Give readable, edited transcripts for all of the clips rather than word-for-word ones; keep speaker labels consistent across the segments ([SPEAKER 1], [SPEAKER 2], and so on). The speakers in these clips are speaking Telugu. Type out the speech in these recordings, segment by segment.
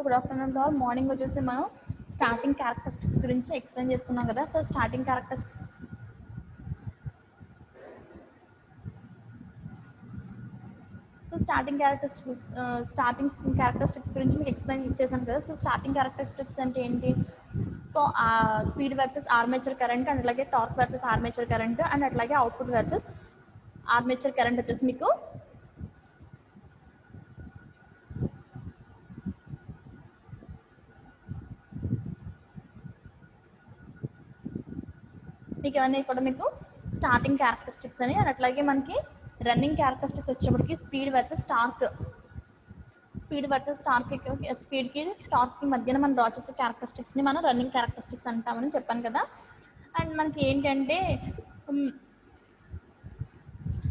[SPEAKER 1] Good afternoon all. మార్నింగ్ వచ్చేసి మనం స్టార్టింగ్ క్యారెక్టరిస్టిక్స్ గురించి ఎక్స్ప్లెయిన్ చేసుకున్నాం కదా. సో స్టార్టింగ్ క్యారెక్టరిస్టిక్స్ గురించి మీకు ఎక్స్ప్లెయిన్ చేశాను కదా. సో స్టార్టింగ్ క్యారెక్టరిస్టిక్స్ అంటే ఏంటి? So speed versus armature current and అట్లాగే torque versus armature current and అట్లాగే అవుట్పుట్ వర్సెస్ ఆర్మేచర్ కరెంట్ వచ్చేసి మీకు ఇవన్నీ కూడా మీకు స్టార్టింగ్ క్యారెక్టరిస్టిక్స్ అని. అండ్ అట్లాగే మనకి రన్నింగ్ క్యారెక్టరిస్టిక్స్ వచ్చేటప్పటికి స్పీడ్ వర్సెస్ టార్క్ స్పీడ్కి టార్క్కి మధ్యన మనం డ్రా చేసే క్యారెక్టరిస్టిక్స్ని మనం రన్నింగ్ క్యారెక్టరిస్టిక్స్ అంటామని చెప్పాను కదా. అండ్ మనకి ఏంటంటే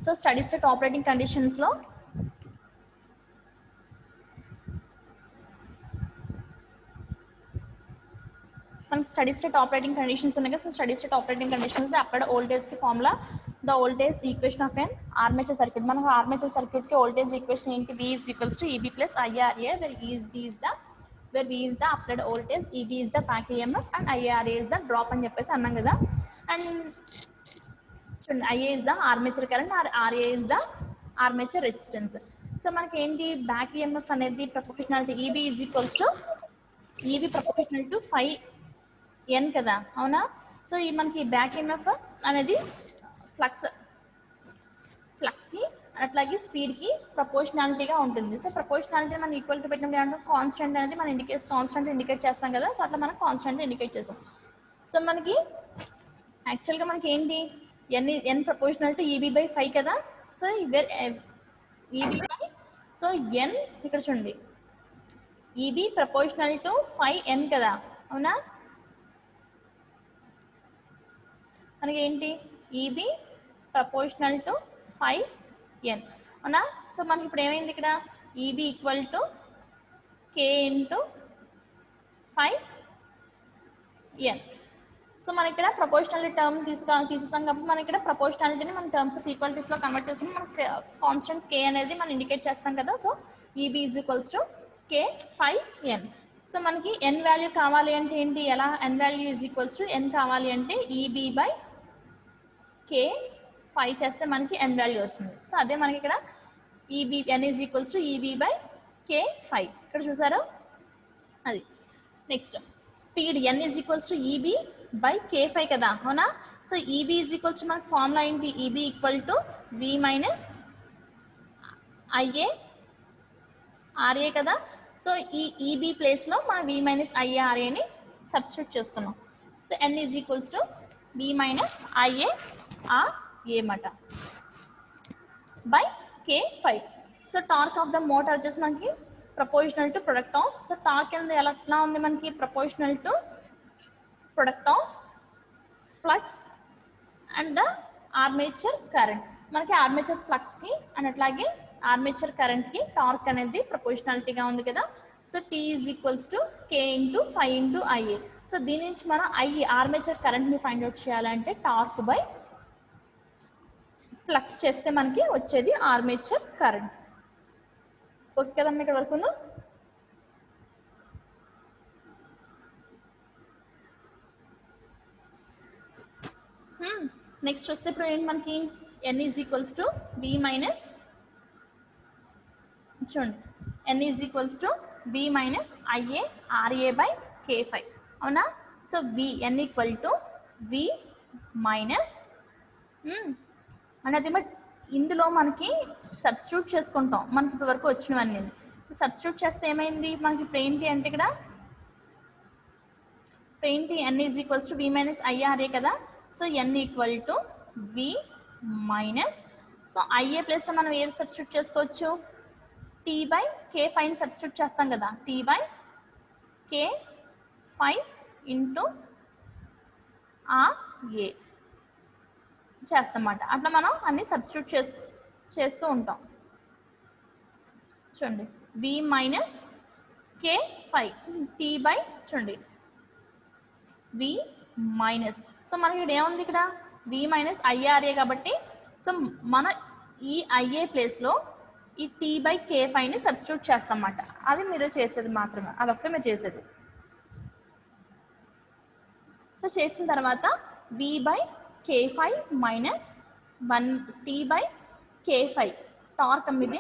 [SPEAKER 1] సో స్టడీ స్టేట్ ఆపరేటింగ్ కండిషన్స్లో మనకి స్టడీ స్టేట్ ఆపరేటింగ్ కండిషన్స్ ఉన్నాయి కదా. So steady state operating conditions అక్కడ వోల్టేజ్కి formula the voltage equation of an armature circuit. మనకు ఆర్మేచర్ సర్క్యూట్కి వోల్టేజ్ ఈక్వేషన్ ఏంటి? V is equals to EB plus IRA where V is the applied voltage, EB is the back EMF and IRA is the drop అని చెప్పేసి అన్నాం కదా. అండ్ చూడండి, IA is the armature current or RA is the armature resistance. So మనకి ఏంటి బ్యాక్ EMF అనేది proportionality EB is equals to EB proportional to 5N కదా, అవునా? సో ఈ మనకి బ్యాక్ EMF అనేది ఫ్లక్స్కి అట్లాగే స్పీడ్కి ప్రపోర్షనాలిటీగా ఉంటుంది. సో ప్రపోర్షనాలిటీ మనం ఈక్వల్ టు పెట్టినప్పుడు ఏమంటాం? కాన్స్టెంట్ అనేది మనం కాన్స్టెంట్ ఇండికేట్ చేస్తాం కదా. సో అట్లా మనం కాన్స్టెంట్ ఇండికేట్ చేస్తాం. సో మనకి యాక్చువల్గా మనకి ఏంటి ఎన్ ప్రపోర్షనల్ టు EB by 5 కదా. సో EB by సో ఎన్ ఇక్కడ చూడండి EB ప్రపోర్షనల్ టు 5N కదా, అవునా? మనకి ఏంటి EB ప్రపోర్షనల్ టు 5N, అవునా? సో మనకి ఇప్పుడు ఏమైంది ఇక్కడ EB equal to K into 5N. So మన ఇక్కడ ప్రపోర్షనాలిటీ టర్మ్ తీసేసాం కాబట్టి మన ఇక్కడ ప్రపోర్షనాలిటీని మన టర్మ్స్ ఆఫ్ ఈక్వాలిటీస్లో కన్వర్ట్ చేసుకుని మనకి కాన్స్టెంట్ K అనేది మనం ఇండికేట్ చేస్తాం కదా. So EB is equals to K 5N. So మనకి N వాల్యూ కావాలి అంటే ఏంటి? ఎలా N value is equals to N కావాలి అంటే EB బై K 5 చేస్తే మనకి N వాల్యూ వస్తుంది. సో అదే మనకి ఇక్కడ N is equals to EB by K 5 ఇక్కడ చూసారా అది. Next speed N is equals to EB by K5 కదా, అవునా? So EB is equals to మనకి ఫార్ములా ఏంటి? EB equal to V minus IA RA కదా. సో ఈ EB ప్లేస్లో మనం V మైనస్ IA RAని సబ్స్టిట్యూట్ చేసుకున్నాం. So N is equals to V minus IA RA మాట by K5. So torque of the motor వచ్చేసి మనకి proportional to product of. So torque అనేది ఎట్లా ఉంది మనకి? Proportional to product of flux and the armature current. మనకి ఆర్మేచర్ ఫ్లక్స్కి అండ్ అట్లాగే ఆర్మేచర్ కరెంట్కి టార్క్ అనేది ప్రపోర్షనాలిటీగా ఉంది కదా. So T is equals to K into 5 into IA. So దీని నుంచి మనం ఆర్మేచర్ కరెంట్ని ఫైండ్ అవుట్ చేయాలంటే టార్క్ బై ఫ్లక్స్ చేస్తే మనకి వచ్చేది ఆర్మేచర్ కరెంట్. ఓకే కదమ్మా ఇక్కడ వరకు? నెక్స్ట్ వస్తే ఇప్పుడు ఏంటి మనకి N is equals to V minus చూడండి N is equals to V minus IA RA by K5, అవునా? So N equal to V minus అనేది బట్ ఇందులో మనకి సబ్స్టిట్యూట్ చేసుకుంటాం మనకి ఇప్పటి వరకు వచ్చినవన్నీ. సబ్స్టిట్యూట్ చేస్తే ఏమైంది మనకి? ఇప్పుడు ఏంటి అంటే ఇక్కడ N is equals to V minus IRA కదా. So N equal to V minus so IA ప్లేస్లో మనం ఏది సబ్స్టిట్యూట్ చేసుకోవచ్చు? T బై K5ని సబ్స్టిట్యూట్ చేస్తాం కదా. T by K5 into RA చేస్తామన్నమాట. అట్లా మనం అన్ని సబ్స్టిట్యూట్ చేస్తూ ఉంటాం. చూడండి V minus K5 T by చూడండి V మైనస్. సో మనకి ఇక్కడ ఏముంది? ఇక్కడ V మైనస్ IRA కాబట్టి సో మన ఈ IA ప్లేస్లో ఈ T/K5 ని సబ్స్టిట్యూట్ చేస్తాం అన్నమాట. అది మీరు చేసేది మాత్రమే, అదొక్కటే మీరు చేసేది. సో చేసిన తర్వాత V/K5 మైనస్ 1 T/K5 టార్క్ అనేది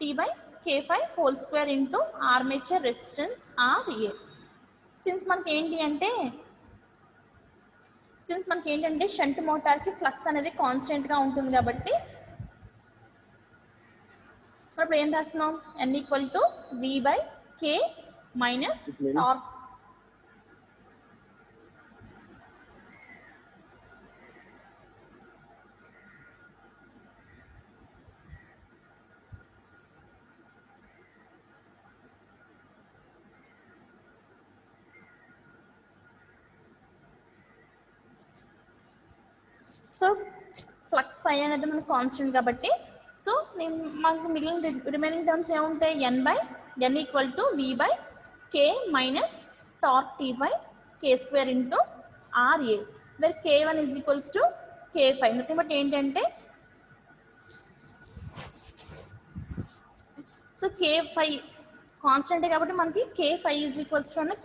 [SPEAKER 1] T/K5 whole square into armature resistance RA. Since మనకి ఏంటంటే షంట్ మోటార్కి ఫ్లక్స్ అనేది కాన్స్టెంట్గా ఉంటుంది కాబట్టి మనం ఏం రాస్తున్నాం, N = V/K minus torque. So flux phi అనేది మనకు కాన్స్టెంట్ కాబట్టి సో మనకు మిగిలిన రిమైనింగ్ టర్మ్స్ ఏముంటాయి, N = V/K minus torque T/K² into RA, where K1 = K5. Nothing but ఏంటంటే సో K5 కాన్స్టెంట్ కాబట్టి మనకి K5 =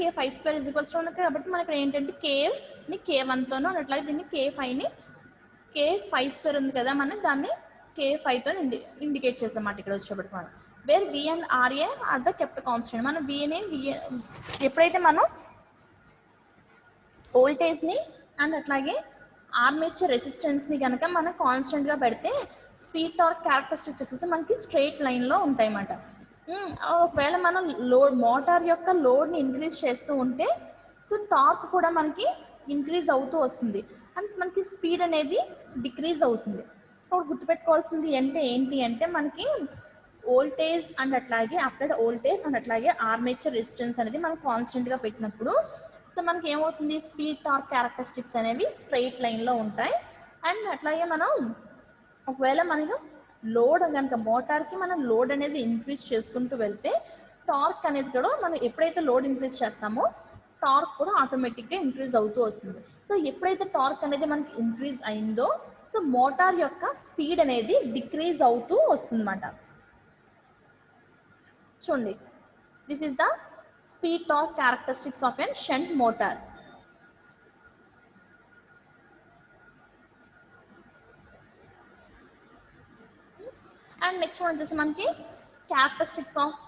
[SPEAKER 1] K5² కాబట్టి మనకి ఏంటంటే K-ని K1తోనూ అట్లాగే దీన్ని K5ని K5² ఉంది కదా, మనం దాన్ని K5తో ఇండికేట్ చేసామాట ఇక్కడ వచ్చేటప్పటికి. మనం where V and RA are the kept constant. మనం ఎప్పుడైతే మనం వోల్టేజ్ని అండ్ అట్లాగే ఆర్మేచర్ రెసిస్టెన్స్ని కనుక మనం కాన్స్టెంట్గా పెడితే స్పీడ్ టార్క్ క్యారెక్టరిస్టిక్స్ వచ్చేసి మనకి స్ట్రైట్ లైన్లో ఉంటాయి అన్నమాట. ఒకవేళ మనం మోటార్ యొక్క లోడ్ని ఇంక్రీజ్ చేస్తూ ఉంటే సో టార్క్ కూడా మనకి ఇంక్రీజ్ అవుతూ వస్తుంది అండ్ మనకి స్పీడ్ అనేది డిక్రీజ్ అవుతుంది. సో గుర్తుపెట్టుకోవాల్సింది ఏంటి అంటే మనకి వోల్టేజ్ అండ్ అట్లాగే అప్లైడ్ వోల్టేజ్ అండ్ అట్లాగే ఆర్మేచర్ రెసిస్టెన్స్ అనేది మనం కాన్స్టెంట్గా పెట్టినప్పుడు సో మనకి ఏమవుతుంది, స్పీడ్ టార్క్ క్యారెక్టరిస్టిక్స్ అనేవి స్ట్రైట్ లైన్లో ఉంటాయి. అండ్ అట్లాగే మనం ఒకవేళ మనకు లోడ్ కనుక మోటార్కి మనం లోడ్ అనేది ఇంక్రీజ్ చేసుకుంటూ వెళ్తే టార్క్ అనేది కూడా మనం ఎప్పుడైతే లోడ్ ఇంక్రీజ్ చేస్తామో టార్క్ కూడా ఆటోమేటిక్గా ఇంక్రీజ్ అవుతూ వస్తుంది. సో ఎప్పుడైతే టార్క్ అనేది మనకి ఇంక్రీజ్ అయిందో సో మోటార్ యొక్క స్పీడ్ అనేది డిక్రీజ్ అవుతూ వస్తుందన్నమాట. చూడండి, this is the speed torque characteristics of an shunt motor. And next one వచ్చేసి మనకి characteristics of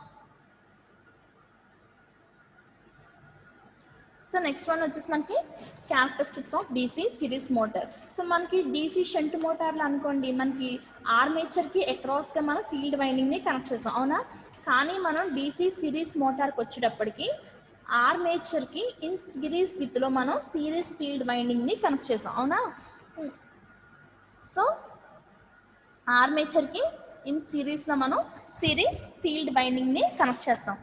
[SPEAKER 1] DC series motor. So మనకి DC షంట్ మోటార్లు అనుకోండి, మనకి ఆర్మేచర్కి అక్రాస్గా మనం ఫీల్డ్ వైండింగ్ని కనెక్ట్ చేస్తాం, అవునా. కానీ మనం DC సిరీస్ మోటార్కి వచ్చేటప్పటికి ఆర్మేచర్కి ఇన్ సిరీస్ విత్లో మనం సిరీస్ ఫీల్డ్ వైండింగ్ని కనెక్ట్ చేస్తాం, అవునా. సో ఆర్మేచర్కి ఇన్ సిరీస్లో మనం సిరీస్ ఫీల్డ్ వైండింగ్ని కనెక్ట్ చేస్తాం.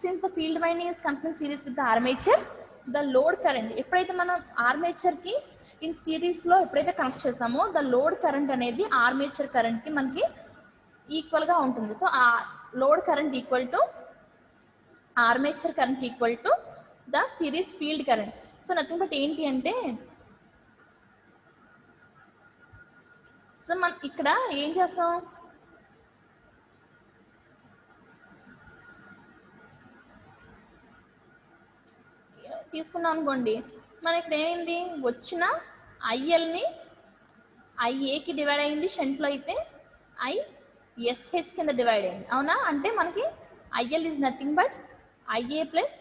[SPEAKER 1] Since the field winding is connected series with the armature, the load current ఎప్పుడైతే మనం ఆర్మేచర్కి ఇన్ సిరీస్లో ఎప్పుడైతే కనెక్ట్ చేసామో ద లోడ్ కరెంట్ అనేది ఆర్మేచర్ కరెంట్కి మనకి ఈక్వల్గా ఉంటుంది. సో ఆ load current equal to armature current equal to the series field current. So nothing but ఏంటి అంటే సో మనం ఇక్కడ ఏం చేస్తాం, తీసుకున్నాం అనుకోండి, మన ఇక్కడ ఏమైంది, వచ్చిన ఐఎల్ని ఐఏకి డివైడ్ అయింది, షంట్లో అయితే ISH కింద డివైడ్ అయింది, అవునా. అంటే మనకి IL is nothing but IA plus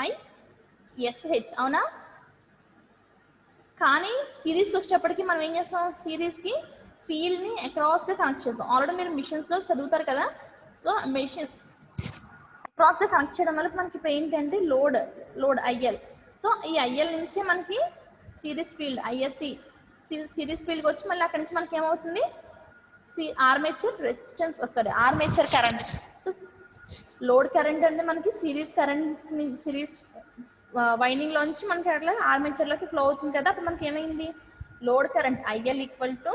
[SPEAKER 1] ISH, అవునా. కానీ సిరీస్కి వచ్చేటప్పటికి మనం ఏం చేస్తాం, సిరీస్కి ఫీల్డ్ని అక్రాస్గా కనెక్ట్ చేస్తాం. ఆల్రెడీ మీరు మిషన్స్లో చదువుతారు కదా. సో మిషన్ అక్రాస్గా కనెక్ట్ చేయడం వల్ల మనకి ఇప్పుడు ఏంటంటే లోడ్ IL. సో ఈ IL నుంచే మనకి సిరీస్ ఫీల్డ్ ISC సిరీస్ ఫీల్డ్కి వచ్చి మళ్ళీ అక్కడి నుంచి మనకి ఏమవుతుంది, ఆర్మేచర్ రెసిస్టెన్స్ వస్తుంది, armature current. So load current అంటే మనకి సిరీస్ కరెంట్ని సిరీస్ వైండింగ్లోంచి మనకి అట్లా ఆర్మేచర్లోకి ఫ్లో అవుతుంది కదా. అప్పుడు మనకి ఏమైంది, load current IL equal to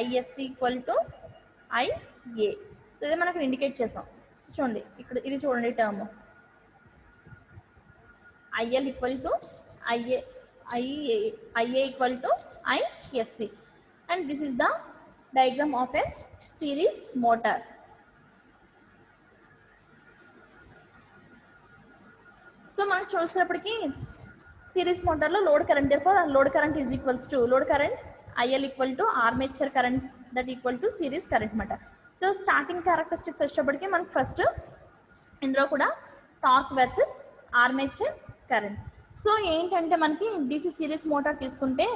[SPEAKER 1] ISC equal to IA. So ఇదే మనకి ఇండికేట్ చేసాం. చూడండి ఇక్కడ ఇది చూడండి term IL equal to IA equal to ISC. and this is the diagram of a series motor. So మనం చూసినప్పటికీ సిరీస్ మోటార్లో load current, therefore load current is equals to load current IL equal to armature current that equal to series current అన్నమాట. సో స్టార్టింగ్ క్యారెక్టరిస్టిక్స్ వచ్చేటప్పటికి మనకి ఫస్ట్ ఇందులో కూడా torque versus armature current. So ఏంటంటే మనకి DC సిరీస్ మోటార్ తీసుకుంటే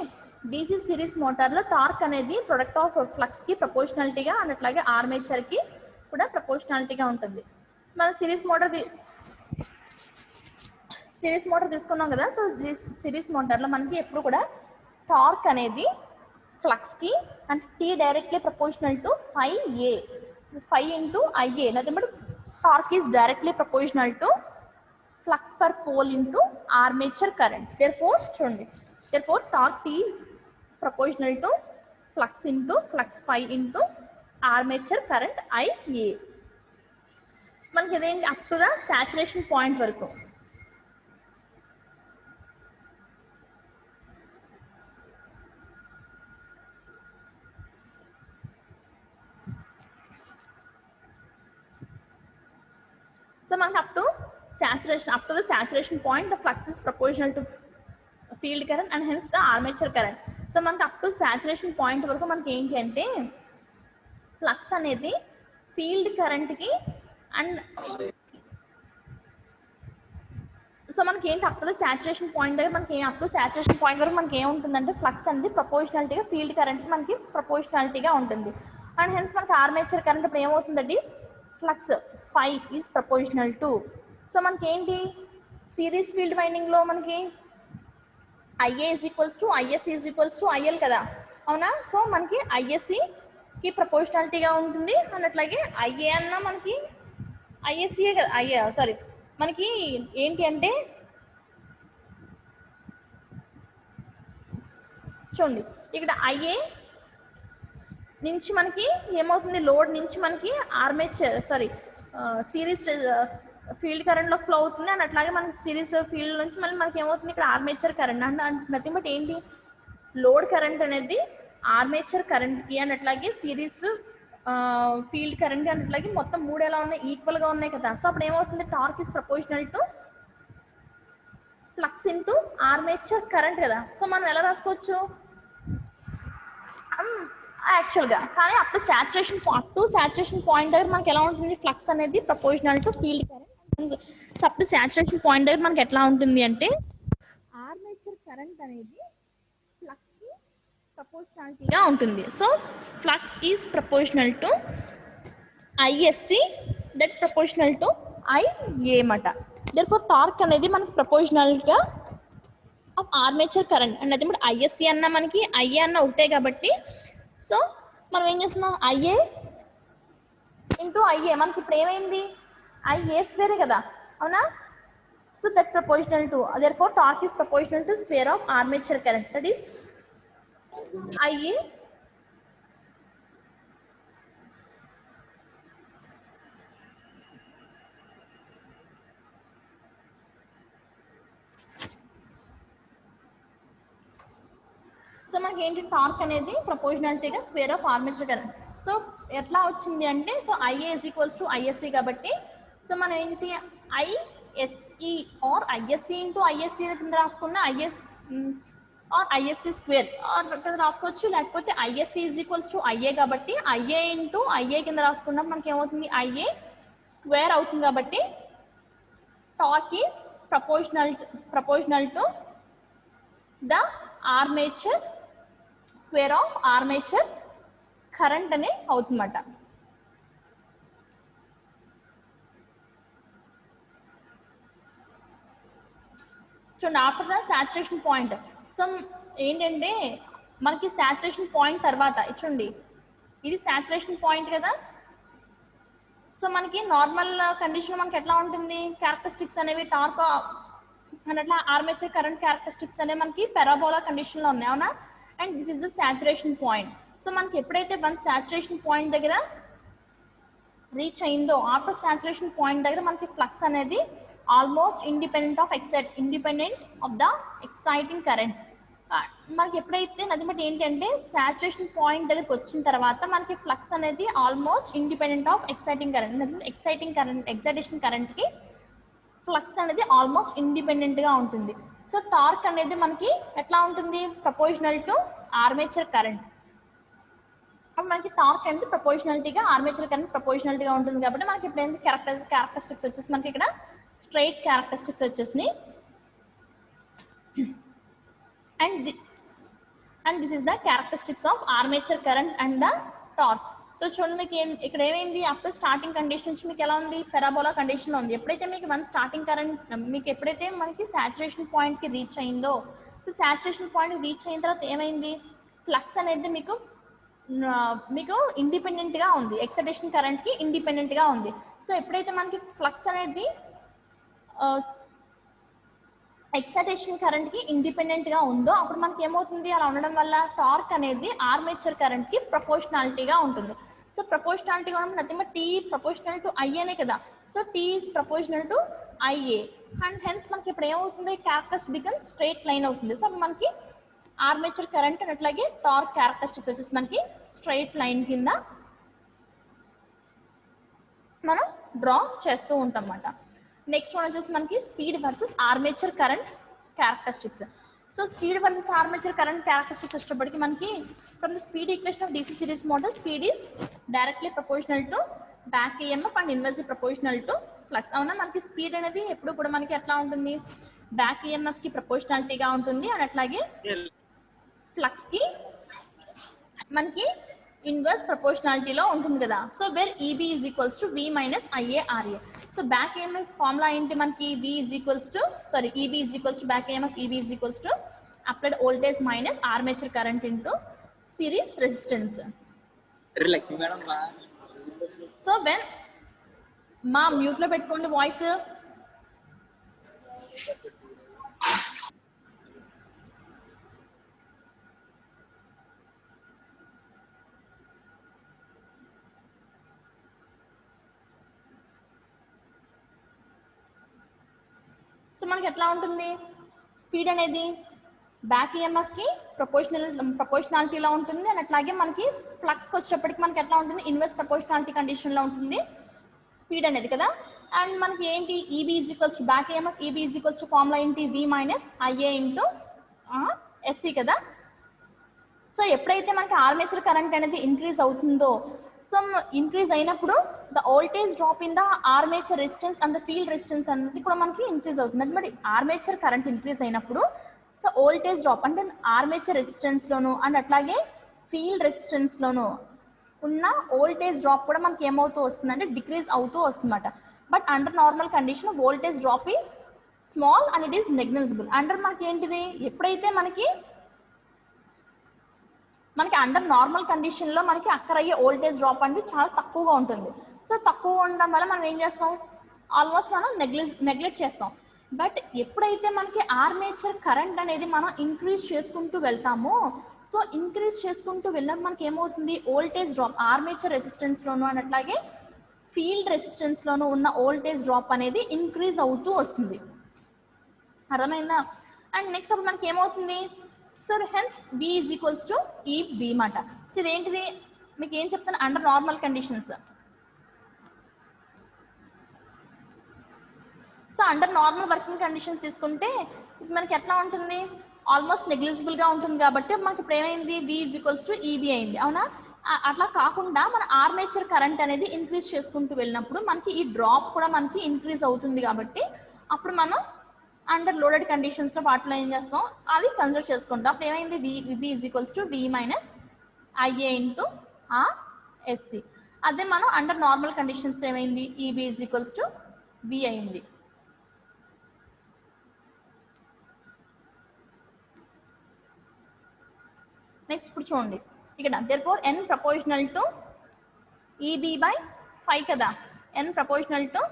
[SPEAKER 1] DC సిరీస్ మోటార్లో టార్క్ అనేది ప్రొడక్ట్ ఆఫ్ ఫ్లక్స్కి ప్రపోర్షనాలిటీగా అండ్ అట్లాగే ఆర్మేచర్కి కూడా ప్రపోర్షనాలిటీగా ఉంటుంది. మన సిరీస్ మోటార్ తీసుకున్నాం కదా. సో సిరీస్ మోటార్లో మనకి ఎప్పుడు కూడా టార్క్ అనేది ఫ్లక్స్కి and T directly proportional to phi into IA. Nothing but torque is directly proportional to flux per pole into armature current. Therefore torque T proportional to flux into flux phi into armature current IA. మనకి ఇదేంటి up to the saturation point వరకు. So మనకి up to the saturation point the flux is proportional to field current and hence the armature current. So మనకి up to saturation point వరకు మనకి ఏంటి అంటే ఫ్లక్స్ అనేది ఫీల్డ్ కరెంట్కి అండ్ సో మనకి ఏంటి up to the saturation point దగ్గర మనకి అప్ టు సాచురేషన్ పాయింట్ వరకు మనకి ఏముంటుందంటే ఫ్లక్స్ అనేది ప్రపోర్షనాలిటీగా ఫీల్డ్ కరెంట్కి మనకి ప్రపోర్షనాలిటీగా ఉంటుంది. అండ్ హెన్స్ మనకి ఆర్మేచర్ కరెంట్ ఇప్పుడు ఏమవుతుంది, that is flux phi is proportional to. So మనకి ఏంటి సిరీస్ ఫీల్డ్ వైండింగ్లో మనకి IA is equals to IS is equals to IL కదా, అవునా. సో మనకి ISCకి ప్రపోర్షనాలిటీగా ఉంటుంది అండ్ అట్లాగే IA అన్న మనకి ISCయే కదా, మనకి ఏంటి అంటే చూడండి ఇక్కడ IA నుంచి మనకి ఏమవుతుంది, లోడ్ నుంచి మనకి సిరీస్ ఫీల్డ్ కరెంట్లో ఫ్లో అవుతుంది అండ్ అట్లాగే మనకి సిరీస్ ఫీల్డ్ నుంచి మళ్ళీ మనకి ఏమవుతుంది ఇక్కడ armature current and nothing but ఏంటి లోడ్ కరెంట్ అనేది ఆర్మేచర్ కరెంట్కి అండ్ అట్లాగే సిరీస్ ఫీల్డ్ కరెంట్ అండ్ అట్లాగే మొత్తం మూడు ఎలా ఉన్నాయి, ఈక్వల్గా ఉన్నాయి కదా. సో అప్పుడు ఏమవుతుంది, torque is proportional to flux into armature current కదా. సో మనం ఎలా రాసుకోవచ్చు యాక్చువల్గా, కానీ అప్ టు సాచురేషన్ పాయింట్ దగ్గర మనకి ఎలా ఉంటుంది, ఫ్లక్స్ అనేది proportional to field current. So up to saturation point దగ్గర మనకి ఎట్లా ఉంటుంది అంటే ఆర్మేచర్ కరెంట్ అనేది ఫ్లక్స్కి ప్రపోర్షనాలిటీగా ఉంటుంది. So flux is proportional to ISC that proportional to IA అన్నమాట. దేర్ఫోర్ టార్క్ అనేది మనకి ప్రపోర్షనల్గా ఆఫ్ ఆర్మేచర్ కరెంట్ అండ్ అయితే ఇప్పుడు ISC అన్న మనకి IA అన్న ఒకటే కాబట్టి సో మనం ఏం చేస్తున్నాం IA ఇంటూ IA మనకి ఇప్పుడు ఏమైంది IA స్క్వేరే కదా, అవునా. So that proportional to therefore torque is proportional to square of armature current that is IA so మనకి ఏంటి టార్క్ అనేది ప్రపోర్షనాలిటీగా square of armature current. So ఎట్లా వచ్చింది అంటే so IA is equals to ISC కాబట్టి సో మనం ఏంటి ISE or ISC into ISC కింద రాసుకున్న IS or ISC square or కింద రాసుకోవచ్చు, లేకపోతే ISC is equals to IA కాబట్టి IA ఇంటూ IA కింద రాసుకున్నప్పుడు మనకి ఏమవుతుంది IA స్క్వేర్ అవుతుంది కాబట్టి torque is proportional to the armature square of armature current అనే అవుతుందన్నమాట. చూడండి after the saturation point so ఏంటంటే మనకి సాచురేషన్ పాయింట్ తర్వాత చూడండి ఇది సాచురేషన్ పాయింట్ కదా. సో మనకి నార్మల్ కండిషన్ మనకి ఎట్లా ఉంటుంది, క్యారెక్టరిస్టిక్స్ అనేవి టార్క్ అట్లా ఆర్మేచర్ కరెంట్ క్యారెక్టరిస్టిక్స్ అనేవి మనకి పారాబోలా కండిషన్లో ఉన్నాయి, అవునా. And this is the saturation point. So మనకి ఎప్పుడైతే వన్ సాచురేషన్ పాయింట్ దగ్గర రీచ్ అయిందో ఆఫ్టర్ సాచురేషన్ పాయింట్ దగ్గర మనకి ఫ్లక్స్ అనేది almost independent of the exciting current. మనకి ఎప్పుడైతే నది బట్టి ఏంటంటే సాచురేషన్ పాయింట్ దగ్గరికి వచ్చిన తర్వాత మనకి ఫ్లక్స్ అనేది almost independent of exciting current. Excitation కరెంట్కి ఫ్లక్స్ అనేది ఆల్మోస్ట్ ఇండిపెండెంట్గా ఉంటుంది. సో టార్క్ అనేది మనకి ఎట్లా ఉంటుంది, ప్రపోర్షనల్ టు ఆర్మేచర్ కరెంట్. అప్పుడు మనకి టార్క్ అనేది ప్రపోర్షనాలిటీగా ఆర్మేచర్ కరెంట్ ప్రపోర్షనాలిటీగా ఉంటుంది కాబట్టి మనకి ఇప్పుడు ఏంటి క్యారెక్టరిస్టిక్స్ వచ్చేసి మనకి ఇక్కడ స్ట్రైట్ క్యారెక్టరిస్టిక్స్ వచ్చేసి and this is the characteristics of armature current and the torque. So చూడండి మీకు ఇక్కడ ఏమైంది, ఆఫ్టర్ స్టార్టింగ్ కండిషన్ నుంచి మీకు ఎలా ఉంది, పెరాబోలా కండిషన్లో ఉంది. ఎప్పుడైతే మీకు వన్ స్టార్టింగ్ కరెంట్ మీకు ఎప్పుడైతే మనకి సాచురేషన్ పాయింట్కి రీచ్ అయిందో, సో సాచురేషన్ పాయింట్కి రీచ్ అయిన తర్వాత ఏమైంది, ఫ్లక్స్ అనేది మీకు ఇండిపెండెంట్గా ఉంది, ఎక్సైటేషన్ కరెంట్కి ఇండిపెండెంట్గా ఉంది. సో ఎప్పుడైతే మనకి ఫ్లక్స్ అనేది ఎక్సైటేషన్ కరెంట్కి ఇండిపెండెంట్గా ఉందో అప్పుడు మనకి ఏమవుతుంది, అలా ఉండడం వల్ల టార్క్ అనేది ఆర్మేచర్ కరెంట్కి ప్రపోర్షనాలిటీగా ఉంటుంది. సో ప్రపోర్షనాలిటీగా ఉన్నప్పుడు nothing but T proportional to ఐఏనే కదా. So T is proportional to IA and hence మనకి ఇప్పుడు ఏమవుతుంది, క్యారెక్టరిస్టిక్ బికమ్ స్ట్రైట్ లైన్ అవుతుంది. సో మనకి ఆర్మేచర్ కరెంట్ అండ్ అట్లాగే టార్క్ క్యారెక్టరిస్టిక్స్ వచ్చేసి మనకి స్ట్రైట్ లైన్ కింద మనం డ్రా చేస్తూ ఉంటాం అన్నమాట. నెక్స్ట్ వన్ వచ్చేసి మనకి speed versus armature current characteristics. So speed versus armature current characteristics వచ్చేటప్పటికి మనకి from the speed equation of DC series motor speed is directly proportional to back EMF and inversely proportional to flux. అవునా, మనకి స్పీడ్ అనేది ఎప్పుడు కూడా మనకి ఎట్లా ఉంటుంది, బ్యాక్ EMFకి ప్రపోర్షనాలిటీగా ఉంటుంది అండ్ అట్లాగే ఫ్లక్స్కి మనకి ఇన్వర్స్ ప్రపోర్షనాలిటీలో ఉంటుంది కదా. So where EB is equals to V minus IARA. So back EMF formula ఏంటి మనకి, EB is equals to back EMF EB is equals to applied voltage minus armature current into series resistance. So when మా మ్యూట్లో పెట్టుకోండి వాయిస్. సో మనకి ఎట్లా ఉంటుంది, స్పీడ్ అనేది బ్యాక్ EMFకి ప్రపోర్షనాలిటీలో ఉంటుంది అండ్ అట్లాగే మనకి ఫ్లక్స్కి వచ్చేటప్పటికి మనకి ఎట్లా ఉంటుంది, ఇన్వర్స్ ప్రపోర్షనాలిటీ కండిషన్లో ఉంటుంది స్పీడ్ అనేది కదా. అండ్ మనకి ఏంటి, EB is equals to back EMF EB is equals to formula ఏంటి, V minus IA into SC కదా. సో ఎప్పుడైతే మనకి ఆర్మేచర్ కరెంట్ అనేది ఇంక్రీజ్ అవుతుందో, సో ఇంక్రీజ్ అయినప్పుడు the voltage drop in the armature resistance and the field resistance అనేది కూడా మనకి ఇంక్రీజ్ అవుతుంది. అది మరి ఆర్మేచర్ కరెంట్ ఇంక్రీజ్ అయినప్పుడు సో వోల్టేజ్ డ్రాప్ అంటే ఆర్మేచర్ రెసిస్టెన్స్లోను అండ్ అట్లాగే ఫీల్డ్ రెసిస్టెన్స్లోను ఉన్న వోల్టేజ్ డ్రాప్ కూడా మనకి ఏమవుతూ వస్తుందంటే డిక్రీజ్ అవుతూ వస్తుందన్నమాట. But under normal condition voltage drop is small and it is negligible. Under మనకి ఏంటిది, ఎప్పుడైతే మనకి అండర్ నార్మల్ కండిషన్లో మనకి అక్కరయ్యే వోల్టేజ్ డ్రాప్ అనేది చాలా తక్కువగా ఉంటుంది. సో తక్కువ ఉండడం వల్ల మనం ఏం చేస్తాం, ఆల్మోస్ట్ మనం నెగ్లెక్ట్ చేస్తాం. బట్ ఎప్పుడైతే మనకి ఆర్మేచర్ కరెంట్ అనేది మనం ఇంక్రీజ్ చేసుకుంటూ వెళ్తామో, సో ఇంక్రీజ్ చేసుకుంటూ వెళ్ళినప్పుడు మనకి ఏమవుతుంది, వోల్టేజ్ డ్రాప్ ఆర్మేచర్ రెసిస్టెన్స్లోను అండ్ అట్లాగే ఫీల్డ్ రెసిస్టెన్స్లోను ఉన్న వోల్టేజ్ డ్రాప్ అనేది ఇంక్రీజ్ అవుతూ వస్తుంది. అర్థమైందా? అండ్ నెక్స్ట్ అప్పుడు మనకి ఏమవుతుంది, so hence B is equals to EB మాట. సో ఇదేంటిది మీకు ఏం చెప్తాను, under normal conditions. So under normal working conditions తీసుకుంటే ఇది మనకి ఎట్లా ఉంటుంది, ఆల్మోస్ట్ నెగ్లిజిబుల్గా ఉంటుంది కాబట్టి మనకి ఇప్పుడు ఏమైంది, V is equals to EB అయింది. అవునా, అట్లా కాకుండా మన ఆర్మేచర్ కరెంట్ అనేది ఇంక్రీజ్ చేసుకుంటూ వెళ్ళినప్పుడు మనకి ఈ డ్రాప్ కూడా మనకి ఇంక్రీజ్ అవుతుంది కాబట్టి అప్పుడు మనం అండర్ లోడెడ్ కండిషన్స్లో వాటిలో ఏం చేస్తాం, అది కన్సిడర్ చేసుకుంటాం. అప్పుడు ఏమైంది, V is equals to V minus IA into SC. అదే మనం అండర్ నార్మల్ కండిషన్స్లో ఏమైంది, EB is equals to V అయింది. నెక్స్ట్ ఇప్పుడు చూడండి ఇక్కడ therefore n proportional to EB by 5 కదా, n proportional to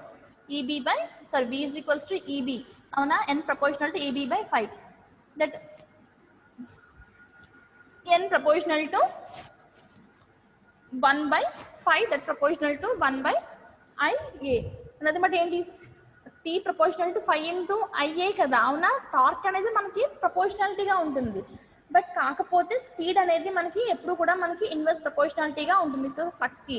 [SPEAKER 1] EB by V is equals to EB. అవునా, n proportional to EB by 5, that n proportional to 1 by 5 that proportional to 1 by IA. అన్నది బట్ ఏంటి, T proportional to 5 into IA కదా. అవునా, టార్క్ అనేది మనకి ప్రపోర్షనాలిటీగా ఉంటుంది. బట్ కాకపోతే స్పీడ్ అనేది మనకి ఎప్పుడు కూడా మనకి ఇన్వర్స్ ప్రపోర్షనాలిటీగా ఉంటుంది ఫ్లక్స్ కి.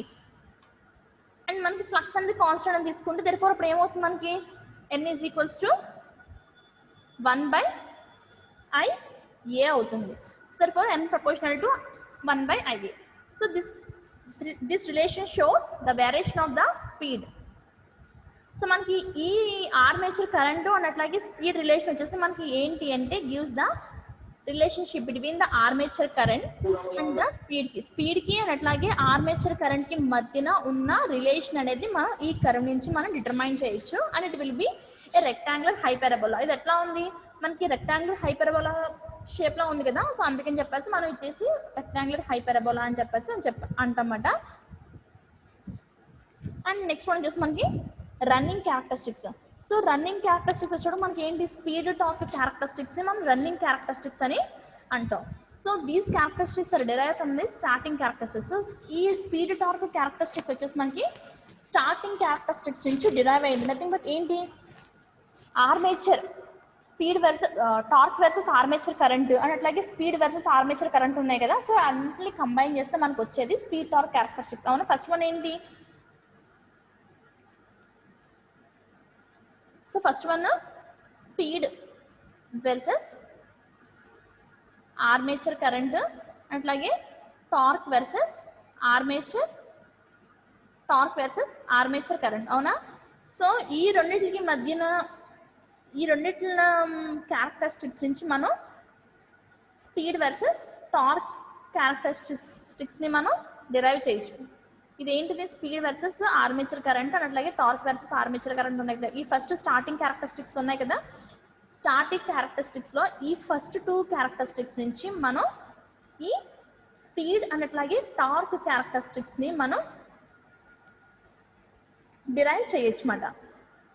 [SPEAKER 1] అండ్ మనకి ఫ్లక్స్ అనేది కాన్స్టెంట్ అని తీసుకుంటే దెర్ఫోర్ అప్పుడు ఏమవుతుంది మనకి n is equals to 1/IA అవుతుంది. Therefore n proportional to 1/IA. So this relation shows the variation of the speed. So మనకి ఈ ఆర్మేచర్ కరెంట్ అండ్ అట్లాగే స్పీడ్ రిలేషన్ వచ్చేసి మనకి ఏంటి అంటే gives the relationship between the armature current and the speed కి అండ్ అట్లాగే ఆర్మేచర్ కరెంట్ కి మధ్యన ఉన్న రిలేషన్ అనేది మనం ఈ కర్వ్ నుంచి మనం డిటర్మైన్ చేయొచ్చు. And it will be a rectangular hyperbola. ఇది ఎట్లా ఉంది మనకి రెక్టాంగులర్ హైపరబోలా షేప్ లో ఉంది కదా. సో అందుకని చెప్పేసి మనం ఇచ్చేసి రెక్టాంగులర్ హైపరబోలా అని చెప్పేసి అంటమాట. అండ్ నెక్స్ట్ వన్ వచ్చేసి మనకి running characteristics. So running characteristics వచ్చడం మనకి ఏంటి స్పీడ్ టార్క్ క్యారెక్టరిస్టిక్స్ ని మనం రన్నింగ్ క్యారెక్టరిస్టిక్స్ అని అంటాం. So these characteristics are derived from the starting characteristics. ఈ స్పీడ్ టార్క్ క్యారెక్టరిస్టిక్స్ వచ్చేసి మనకి స్టార్టింగ్ క్యారెక్టరిస్టిక్స్ నుంచి డిరైవ్ అయింది. నథింగ్ బట్ ఏంటి armature speed versus torque versus armature current and అట్లాగే స్పీడ్ వర్సెస్ ఆర్మేచర్ కరెంట్ ఉన్నాయి కదా. సో అన్నింటిని కంబైన్ చేస్తే మనకు వచ్చేది స్పీడ్ టార్క్ క్యారెక్టరిస్టిక్స్. అవునా ఫస్ట్ వన్ ఏంటి so first one speed versus armature current అట్లాగే టార్క్ వర్సెస్ ఆర్మేచర్ కరెంట్. అవునా సో ఈ రెండింటికి మధ్యన ఈ రెండింటిన క్యారెక్టరిస్టిక్స్ నుంచి మనం స్పీడ్ వర్సెస్ టార్క్ క్యారెక్టరిస్టిక్స్ని మనం డిరైవ్ చేయొచ్చు. ఇదేంటిది speed versus armature current and అట్లాగే టార్క్ వర్సెస్ ఆర్మేచర్ కరెంట్ ఉన్నాయి కదా. ఈ ఫస్ట్ స్టార్టింగ్ క్యారెక్టరిస్టిక్స్ ఉన్నాయి కదా. స్టార్టింగ్ క్యారెక్టరిస్టిక్స్లో ఈ ఫస్ట్ 2 క్యారెక్టరిస్టిక్స్ నుంచి మనం ఈ స్పీడ్ అండ్ అట్లాగే టార్క్ క్యారెక్టరిస్టిక్స్ని మనం డిరైవ్ చేయొచ్చు అన్నమాట.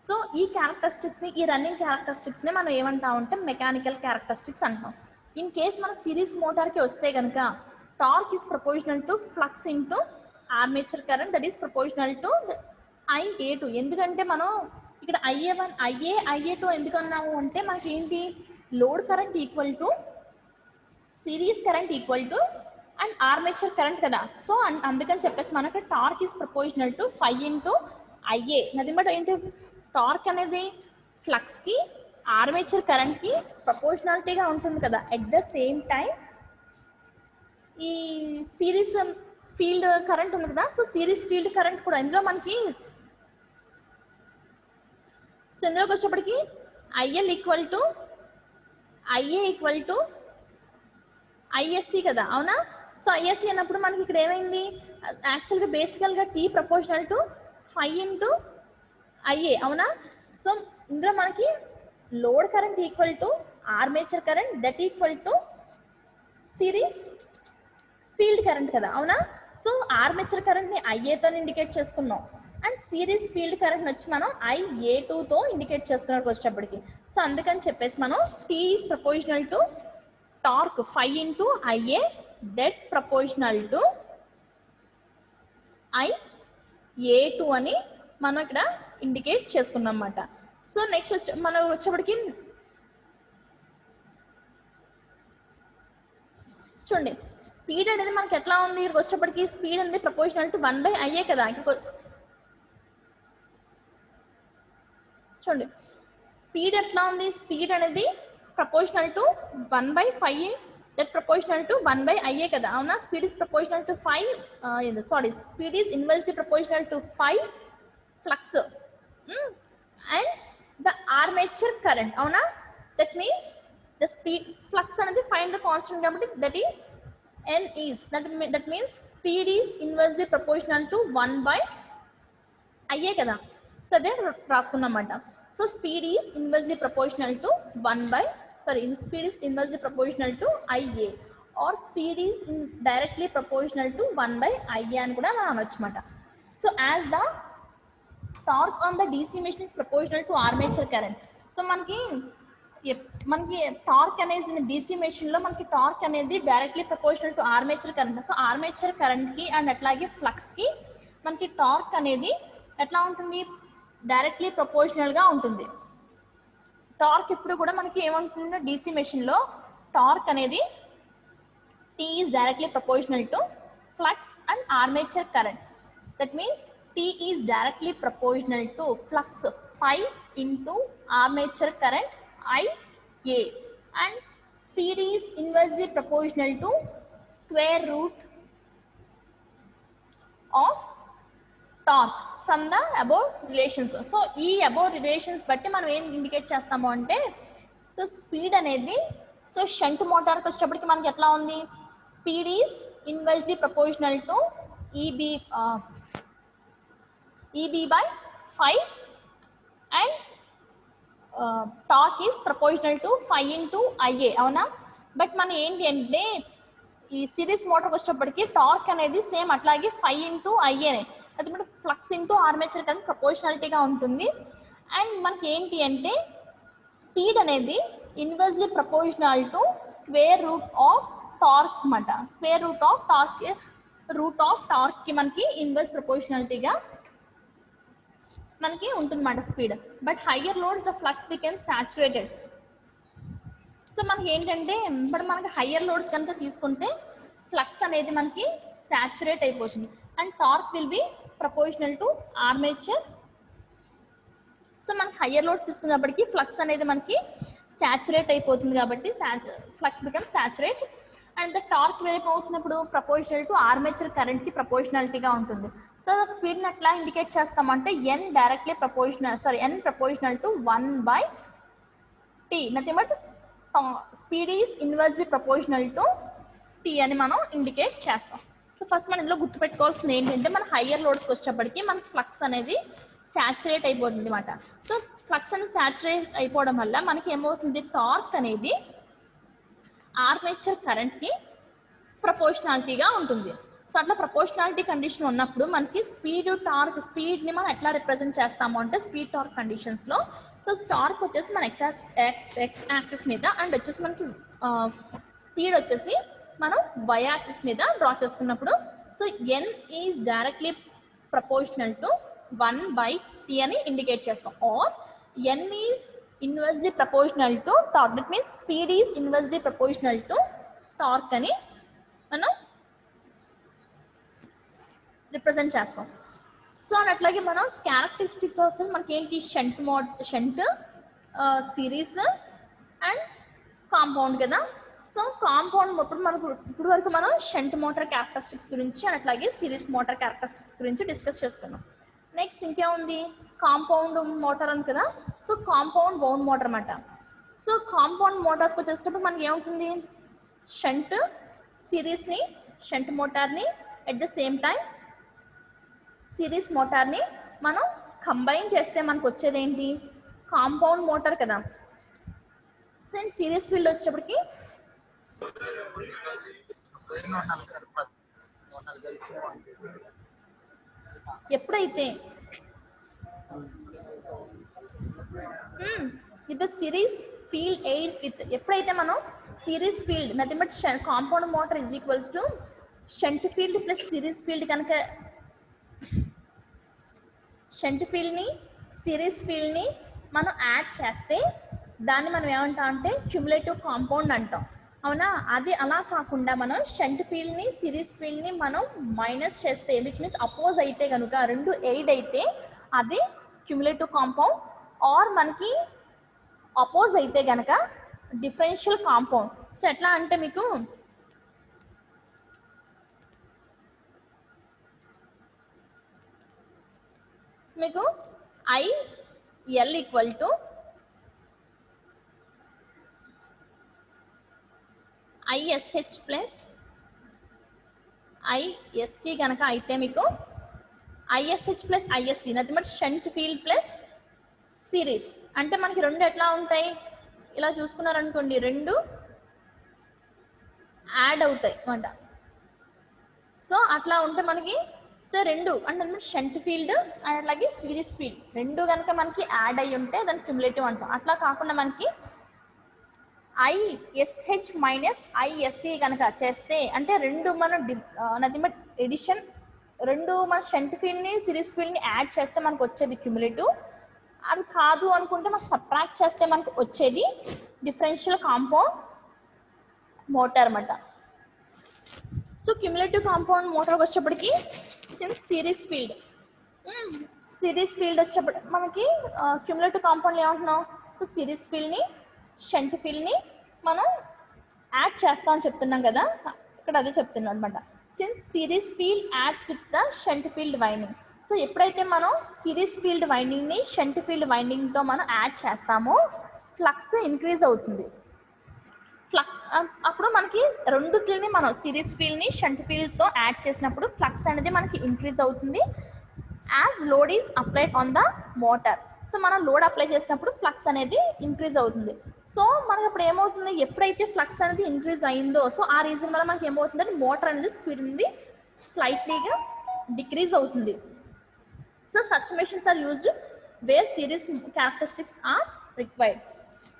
[SPEAKER 1] సో ఈ క్యారెక్టరిస్టిక్స్ని ఈ రన్నింగ్ క్యారెక్టరిస్టిక్స్ని మనం ఏమంటామంటే మెకానికల్ క్యారెక్టరిస్టిక్స్ అంటాం. ఇన్ కేస్ మనం సిరీస్ మోటార్కి వస్తే కనుక torque is proportional to flux into armature current that is proportional to IA2. ఎందుకంటే మనం ఇక్కడ IA1 IA2 ఎందుకు అన్నాము అంటే మనకి ఏంటి load current equal to series current equal to and armature current కదా. సో అందుకని చెప్పేసి మనకి torque is proportional to 5 × IA. Nothing but ఏంటి టార్క్ అనేది ఫ్లక్స్కి ఆర్మేచర్ కరెంట్కి ప్రపోర్షనాలిటీగా ఉంటుంది కదా. ఎట్ ద సేమ్ టైం ఈ సిరీస్ ఫీల్డ్ కరెంట్ ఉంది కదా. సో సిరీస్ ఫీల్డ్ కరెంట్ కూడా ఇందులో మనకి సో ఇందులోకి వచ్చేప్పటికి IA ఈక్వల్ టు ISC కదా. అవునా సో ISC అన్నప్పుడు మనకి ఇక్కడ ఏమైంది యాక్చువల్గా బేసికల్గా T ప్రపోర్షనల్ టు 5 × IA. అవునా సో ఇందులో మనకి load current equal to armature current that equal to series field current కదా. అవునా సో ఆర్మేచర్ కరెంట్ని IA తో ఇండికేట్ చేసుకున్నాం అండ్ సిరీస్ ఫీల్డ్ కరెంట్ వచ్చి మనం IA2తో ఇండికేట్ చేసుకున్నట్టు వచ్చేటప్పటికి. సో అందుకని చెప్పేసి మనం T is proportional to torque 5 × IA that proportional to IA2 అని మనం ఇక్కడ ఇండికేట్ చేసుకున్నాం అన్నమాట. సో నెక్స్ట్ మనం వచ్చేప్పటికి చూడండి స్పీడ్ అనేది మనకి ఎట్లా ఉంది ఇక్కడికి వచ్చేప్పటికి స్పీడ్ అనేది ప్రపోర్షనల్ టు 1/IA కదా. చూడండి స్పీడ్ ఎట్లా ఉంది స్పీడ్ అనేది proportional to 1/5 that proportional to 1/IA కదా. అవునా speed is proportional to 5 speed is inversely proportional to 5 flux and the armature current. అవునా that means the speed flux అనేది ఫైండ్ ద కాన్స్టెంట్ కాబట్టి that is N is that means speed is inversely proportional to 1/IA కదా. సో అదే రాసుకున్నామన్నమాట. So speed is inversely proportional to speed is inversely proportional to IA or speed is directly proportional to 1/IA అని కూడా మనం అనొచ్చు అన్నమాట. So as the torque on the DC machine is proportional to armature current. So మనకి టార్క్ అనేది DC మెషిన్లో మనకి టార్క్ అనేది directly proportional to armature current. So armature కరెంట్కి అండ్ అట్లాగే ఫ్లక్స్కి మనకి టార్క్ అనేది ఎట్లా ఉంటుంది డైరెక్ట్లీ ప్రపోర్షనల్గా ఉంటుంది. టార్క్ ఇప్పుడు కూడా మనకి ఏమంటుందో DC మెషిన్లో టార్క్ అనేది T is directly proportional to flux and armature current. That means T is directly proportional to flux phi into armature current IA, and speed is inversely proportional to square root of torque from the above relations. So ఈ అబౌవ్ రిలేషన్స్ బట్టి మనం ఏం ఇండికేట్ చేస్తాము అంటే, సో స్పీడ్ అనేది, సో షంట్ మోటార్కి వచ్చేటప్పటికి మనకి ఎట్లా ఉంది, speed is inversely proportional to E B by 5 and torque is proportional to 5 into I A, అవునా. బట్ మనం ఏంటి అంటే ఈ సిరీస్ మోటార్కి వచ్చేటప్పటికి టార్క్ అనేది సేమ్ అట్లాగే 5 ఇంటూ ఐఏనే, అది మన ఫ్లక్స్ ఇంటూ ఆర్మేచర్ కరెంట్ ప్రపోర్షనాలిటీగా ఉంటుంది. అండ్ మనకి ఏంటి అంటే స్పీడ్ అనేది inversely proportional to square root of torque అన్నమాట. స్క్వేర్ రూట్ ఆఫ్ టార్క్కి మనకి ఇన్వర్స్ ప్రపోర్షనాలిటీగా మనకి ఉంటుందన్నమాట speed. But higher loads the flux become saturated. So మనకి ఏంటంటే ఇప్పుడు మనకి హయ్యర్ లోడ్స్ కనుక తీసుకుంటే ఫ్లక్స్ అనేది మనకి సాచురేట్ అయిపోతుంది and torque will be proportional to armature. So మనకి హయ్యర్ లోడ్స్ తీసుకున్నప్పటికీ ఫ్లక్స్ అనేది మనకి సాచురేట్ అయిపోతుంది కాబట్టి flux become saturate and the torque వెళ్ళిపోతున్నప్పుడు ప్రపోర్షనల్ టు ఆర్మేచర్ కరెంట్కి ప్రపోర్షనాలిటీగా ఉంటుంది. సో స్పీడ్ని అట్లా ఇండికేట్ చేస్తామంటే n proportional to 1/t, nothing but speed is inversely proportional to t అని మనం ఇండికేట్ చేస్తాం. సో ఫస్ట్ మనం ఇందులో గుర్తుపెట్టుకోవాల్సింది ఏంటంటే మన హయ్యర్ లోడ్స్కి వచ్చేటప్పటికి మనకి ఫ్లక్స్ అనేది సాచురేట్ అయిపోతుంది అనమాట. సో ఫ్లక్స్ అనేది సాచురేట్ అయిపోవడం వల్ల మనకి ఏమవుతుంది, టార్క్ అనేది ఆర్మేచర్ కరెంట్కి ప్రపోర్షనాలిటీగా ఉంటుంది. సో అట్లా ప్రపోర్షనాలిటీ కండిషన్ ఉన్నప్పుడు మనకి స్పీడ్ని మనం ఎట్లా రిప్రజెంట్ చేస్తాము అంటే స్పీడ్ టార్క్ కండిషన్స్లో, సో టార్క్ వచ్చేసి మన ఎక్స్ యాక్సిస్ మీద అండ్ వచ్చేసి మనకి స్పీడ్ వచ్చేసి మనం y యాక్సిస్ మీద డ్రా చేసుకున్నప్పుడు, so n is directly proportional to 1/t అని ఇండికేట్ చేస్తాం. Or n is inversely proportional to torque, that means speed is inversely proportional to torque అని మనం రిప్రజెంట్ చేస్తాం. సో అట్లాగే మనం క్యారెక్టరిస్టిక్స్ ఆఫ్ మనకి ఏంటి, షంట్ సిరీస్ అండ్ కాంపౌండ్ కదా. సో కాంపౌండ్ ఇప్పుడు వరకు మనం షంట్ మోటార్ క్యారెక్టరిస్టిక్స్ గురించి అట్లాగే సిరీస్ మోటార్ క్యారెక్టరిస్టిక్స్ గురించి డిస్కస్ చేసుకున్నాం. నెక్స్ట్ ఇంకేముంది, కాంపౌండ్ మోటార్ అని కదా. సో కాంపౌండ్ వౌండ్ మోటార్ అన్నమాట. సో కాంపౌండ్ మోటార్స్కి వచ్చేటప్పుడు మనకి ఏమవుతుంది, షంట్ మోటార్ని at the same time series మోటార్ని మనం కంబైన్ చేస్తే మనకు వచ్చేది ఏంటి, కాంపౌండ్ మోటార్ కదా. సో సిరీస్ ఫీల్డ్ వచ్చేటప్పటికి ఎప్పుడైతే సిరీస్ ఫీల్డ్ ఎయిడ్స్ విత్, ఎప్పుడైతే మనం series field nothing but compound motor is equals to shunt field plus series field కనుక షంట్ ఫీల్డ్ని సిరీస్ ఫీల్డ్ని మనం యాడ్ చేస్తే దాన్ని మనం ఏమంటాం అంటే క్యుములేటివ్ కాంపౌండ్ అంటాం, అవునా. అది అలా కాకుండా మనం షంట్ ఫీల్డ్ని సిరీస్ ఫీల్డ్ని మనం మైనస్ చేస్తే, విచ్ మీన్స్ అపోజ్ అయితే కనుక రెండు ఎయిడ్ అయితే అది క్యుములేటివ్ కాంపౌండ్, ఆర్ మనకి అపోజ్ అయితే కనుక డిఫరెన్షియల్ కాంపౌండ్. సో ఎట్లా అంటే మీకు IL equal to ISH plus ISC కనుక అయితే మీకు ISH plus ISC nothing but shunt field plus series అంటే మనకి రెండు ఎట్లా ఉంటాయి, ఇలా చూసుకున్నారనుకోండి రెండు యాడ్ అవుతాయి అన్నమాట. సో అట్లా ఉంటే మనకి సో రెండు అంటే షంట్ ఫీల్డ్ అండ్ అట్లాగే సిరీస్ ఫీల్డ్ రెండు కనుక మనకి యాడ్ అయ్యి ఉంటే దాన్ని క్యుములేటివ్ అంటాం. అట్లా కాకుండా మనకి ISH మైనస్ ISC కనుక చేస్తే అంటే రెండు మనం నథింగ్ బట్ ఎడిషన్, రెండు మన షంట్ ఫీల్డ్ని సిరీస్ ఫీల్డ్ని యాడ్ చేస్తే మనకు వచ్చేది క్యుములేటివ్. అది కాదు అనుకుంటే మనకు సబ్ట్రాక్ట్ చేస్తే మనకు వచ్చేది డిఫరెన్షియల్ కాంపౌండ్ మోటార్ అన్నమాట. సో క్యుములేటివ్ కాంపౌండ్ మోటార్కి వచ్చేప్పటికి సిన్స్ సిరీస్ ఫీల్డ్ వచ్చేప్పటి మనకి క్యుములేటివ్ కాంపౌండ్ ఏమంటున్నాం, సో సిరీస్ ఫీల్డ్ని షంట్ ఫీల్డ్ని మనం యాడ్ చేస్తామని చెప్తున్నాం కదా, ఇక్కడ అదే చెప్తున్నాం అనమాట. Since series field ads with the shunt field winding. So ఎప్పుడైతే మనం సిరీస్ ఫీల్డ్ వైండింగ్ని షంట్ ఫీల్డ్ వైండింగ్తో మనం యాడ్ చేస్తామో ఫ్లక్స్ ఇంక్రీజ్ అవుతుంది. ఫ్లక్స్ అప్పుడు మనకి రెండుట్లని మనం సిరీస్ ఫీల్డ్ని షంట్ ఫీల్డ్తో యాడ్ చేసినప్పుడు ఫ్లక్స్ అనేది మనకి ఇంక్రీజ్ అవుతుంది as load is applied on the motor. So మనం లోడ్ అప్లై చేసినప్పుడు ఫ్లక్స్ అనేది ఇంక్రీజ్ అవుతుంది. సో మనకి అప్పుడు ఏమవుతుంది, ఎప్పుడైతే ఫ్లక్స్ అనేది ఇంక్రీజ్ అయిందో సో ఆ రీజన్ వల్ల మనకి ఏమవుతుందంటే మోటార్ అనేది స్పీడ్ అనేది స్లైట్లీగా డిక్రీజ్ అవుతుంది. So such machines are used where series characteristics are required.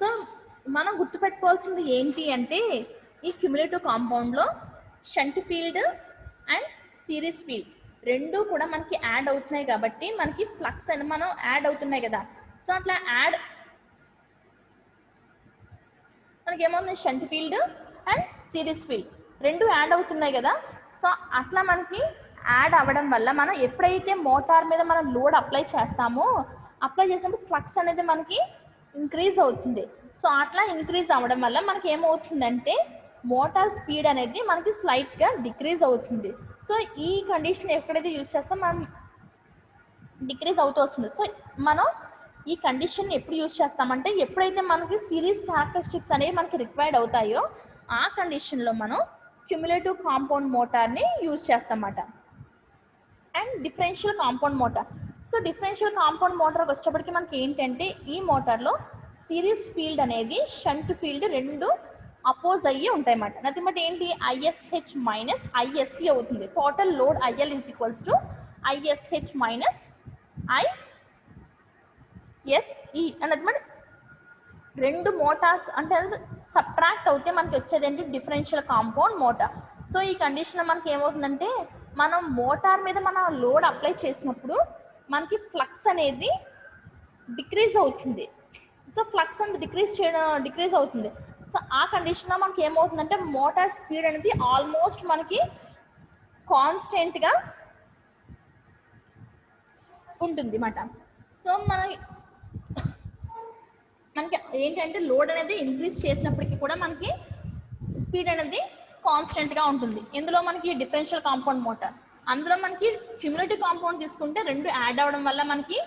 [SPEAKER 1] So మనం గుర్తుపెట్టుకోవాల్సింది ఏంటి అంటే ఈ క్యుములేటివ్ కాంపౌండ్లో shunt field and series field రెండు కూడా మనకి యాడ్ అవుతున్నాయి కాబట్టి మనకి ఫ్లక్స్ అని మనం యాడ్ అవుతున్నాయి కదా. సో అట్లా యాడ్ మనకి ఏమవుతుంది, shunt field and series field రెండు యాడ్ అవుతున్నాయి కదా. సో అట్లా మనకి యాడ్ అవ్వడం వల్ల మనం ఎప్పుడైతే మోటార్ మీద మనం లోడ్ అప్లై చేస్తామో అప్లై చేసినప్పుడు ఫ్లక్స్ అనేది మనకి ఇంక్రీజ్ అవుతుంది. సో అట్లా ఇంక్రీజ్ అవ్వడం వల్ల మనకి ఏమవుతుందంటే మోటార్ స్పీడ్ అనేది మనకి స్లైట్గా డిక్రీజ్ అవుతుంది. సో ఈ కండిషన్ ఎక్కడైతే యూజ్ చేస్తాం మనం డిక్రీజ్ అవుతూ వస్తుంది. సో మనం ఈ కండిషన్ ఎప్పుడు యూజ్ చేస్తామంటే ఎప్పుడైతే మనకి సిరీస్ క్యారెక్టరిస్టిక్స్ అనేవి మనకి రిక్వైర్డ్ అవుతాయో ఆ కండిషన్లో మనం క్యుములేటివ్ కాంపౌండ్ మోటార్ని యూజ్ చేస్తామన్నమాట. And differential compound motor. So differential compound మోటార్కి వచ్చేప్పటికి మనకి ఏంటంటే ఈ మోటార్లో సిరీస్ ఫీల్డ్ అనేది షంట్ ఫీల్డ్ రెండు అపోజ్ అయ్యి ఉంటాయి అన్నమాట. నథింగ్ బట్ ఏంటి, ISH మైనస్ ISC అవుతుంది. Total load IL is equals to ISH minus ISE అన్నది మన రెండు మోటార్స్ అంటే సబ్ట్రాక్ట్ అవుతే మనకి వచ్చేది ఏంటి, డిఫరెన్షియల్ కాంపౌండ్ మోటార్. సో ఈ కండిషన్లో మనకి ఏమవుతుందంటే మనం మోటార్ మీద మనం లోడ్ అప్లై చేసినప్పుడు మనకి ఫ్లక్స్ అనేది డిక్రీజ్ అవుతుంది. సో ఫ్లక్స్ అనేది డిక్రీజ్ అవుతుంది. సో ఆ కండిషన్లో మనకి ఏమవుతుందంటే మోటార్ స్పీడ్ అనేది ఆల్మోస్ట్ మనకి కాన్స్టెంట్గా ఉంటుంది అన్నమాట. సో మనకి ఏంటంటే లోడ్ అనేది ఇంక్రీజ్ చేసినప్పటికీ కూడా మనకి స్పీడ్ అనేది కాన్స్టెంట్గా ఉంటుంది. ఇందులో మనకి డిఫరెన్షియల్ కాంపౌండ్ మోటార్, అందులో మనకి క్యుములేటివ్ కాంపౌండ్ తీసుకుంటే రెండు యాడ్ అవ్వడం వల్ల మనకి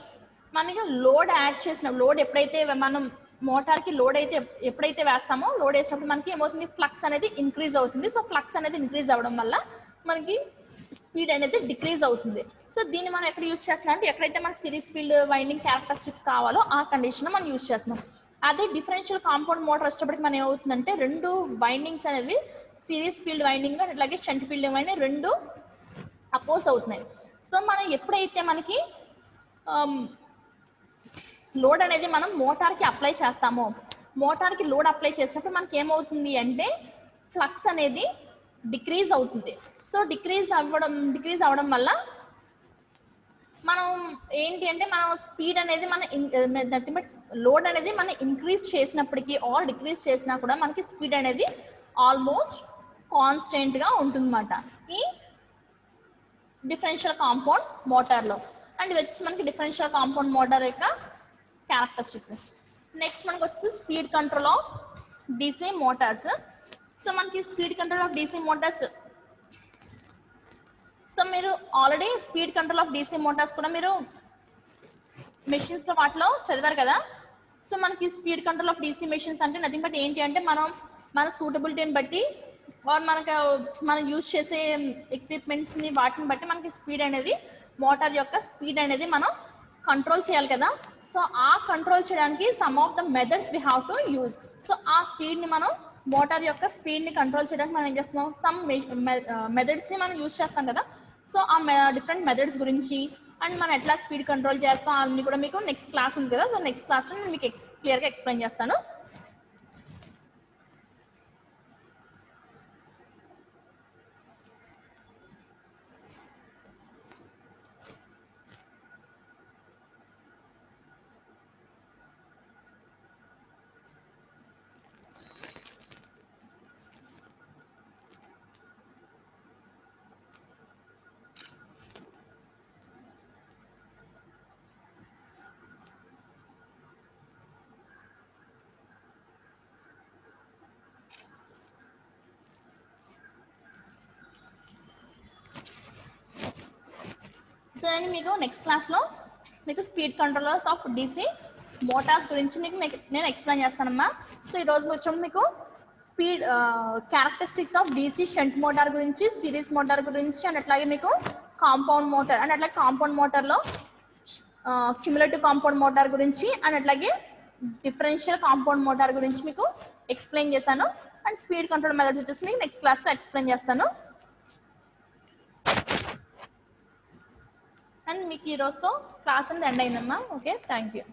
[SPEAKER 1] లోడ్ యాడ్ చేసిన లోడ్ ఎప్పుడైతే మనం మోటార్కి లోడ్ అయితే ఎప్పుడైతే వేస్తామో లోడ్ వేసినప్పుడు మనకి ఏమవుతుంది, ఫ్లక్స్ అనేది ఇంక్రీజ్ అవుతుంది. సో ఫ్లక్స్ అనేది ఇంక్రీజ్ అవ్వడం వల్ల మనకి స్పీడ్ అనేది డిక్రీజ్ అవుతుంది. సో దీన్ని మనం ఎక్కడ యూజ్ చేస్తున్నాం అంటే ఎక్కడైతే మన సిరీస్ ఫీల్డ్ వైండింగ్ క్యారెక్టరిస్టిక్స్ కావాలో ఆ కండిషన్ మనం యూజ్ చేస్తున్నాం. అదే డిఫరెన్షియల్ కాంపౌండ్ మోటార్ వచ్చేటప్పటికి మనం ఏమవుతుందంటే రెండు వైండింగ్స్ అనేవి సిరీస్ ఫీల్డ్ వైండింగ్ అట్లాగే షంట్ ఫీల్డ్ వైండింగ్ రెండు అపోజ్ అవుతున్నాయి. సో మనం ఎప్పుడైతే మనకి లోడ్ అనేది మనం మోటార్కి అప్లై చేస్తామో మోటార్కి లోడ్ అప్లై చేసినప్పుడు మనకి ఏమవుతుంది అంటే ఫ్లక్స్ అనేది డిక్రీజ్ అవుతుంది. సో డిక్రీజ్ అవ్వడం వల్ల మనం ఏంటి అంటే మనం స్పీడ్ అనేది లోడ్ అనేది మనం ఇంక్రీజ్ చేసినప్పటికీ ఆర్ డిక్రీజ్ చేసినా కూడా మనకి స్పీడ్ అనేది ఆల్మోస్ట్ కాన్స్టెంట్గా ఉంటుందన్నమాట ఈ డిఫరెన్షియల్ కాంపౌండ్ మోటార్లో. అండ్ ఇది వచ్చేసి మనకి డిఫరెన్షియల్ కాంపౌండ్ మోటార్ యొక్క క్యారెక్టరిస్టిక్స్. నెక్స్ట్ మనకు వచ్చేసి speed control of DC motors. So మనకి speed control of DC motors, so మీరు already speed control of DC motors కూడా మీరు మెషిన్స్లో వాటిలో చదివారు కదా. సో మనకి speed control of DC machines అంటే నథింగ్ బట్ ఏంటి అంటే మన సూటబిలిటీని బట్టి ఆర్ మనం యూజ్ చేసే ఎక్విప్మెంట్స్ని వాటిని బట్టి మనకి స్పీడ్ అనేది మోటార్ యొక్క స్పీడ్ అనేది మనం కంట్రోల్ చేయాలి కదా. సో ఆ కంట్రోల్ చేయడానికి some of the methods we have to use. So ఆ స్పీడ్ని మనం మోటార్ యొక్క స్పీడ్ని కంట్రోల్ చేయడానికి మనం ఏం చేస్తున్నాం, సమ్ మెథడ్స్ని మనం యూజ్ చేస్తాం కదా. సో ఆ డిఫరెంట్ మెథడ్స్ గురించి అండ్ మనం ఎట్లా స్పీడ్ కంట్రోల్ చేస్తాం అన్నీ కూడా మీకు నెక్స్ట్ క్లాస్ ఉంది కదా. సో నెక్స్ట్ క్లాస్లో నేను మీకు క్లియర్గా ఎక్స్ప్లెయిన్ చేస్తాను. అండ్ మీకు నెక్స్ట్ క్లాస్లో మీకు speed controllers of DC Motors గురించి నేను ఎక్స్ప్లెయిన్ చేస్తానమ్మా. సో ఈరోజు వచ్చి మీకు speed characteristics of DC shunt motor గురించి, సిరీస్ మోటార్ గురించి, అండ్ అట్లాగే మీకు కాంపౌండ్ మోటార్ అండ్ అట్లాగే కాంపౌండ్ మోటార్లో క్యుములేటివ్ కాంపౌండ్ మోటార్ గురించి అండ్ అట్లాగే డిఫరెన్షియల్ కాంపౌండ్ మోటార్ గురించి మీకు ఎక్స్ప్లెయిన్ చేశాను. అండ్ స్పీడ్ కంట్రోల్ మెథడ్స్ వచ్చేసి మీకు నెక్స్ట్ క్లాస్లో ఎక్స్ప్లెయిన్ చేస్తాను. అండ్ మీకు ఈరోజుతో క్లాస్ అనేది ఎండ్ అయిందమ్మా. Okay, thank you.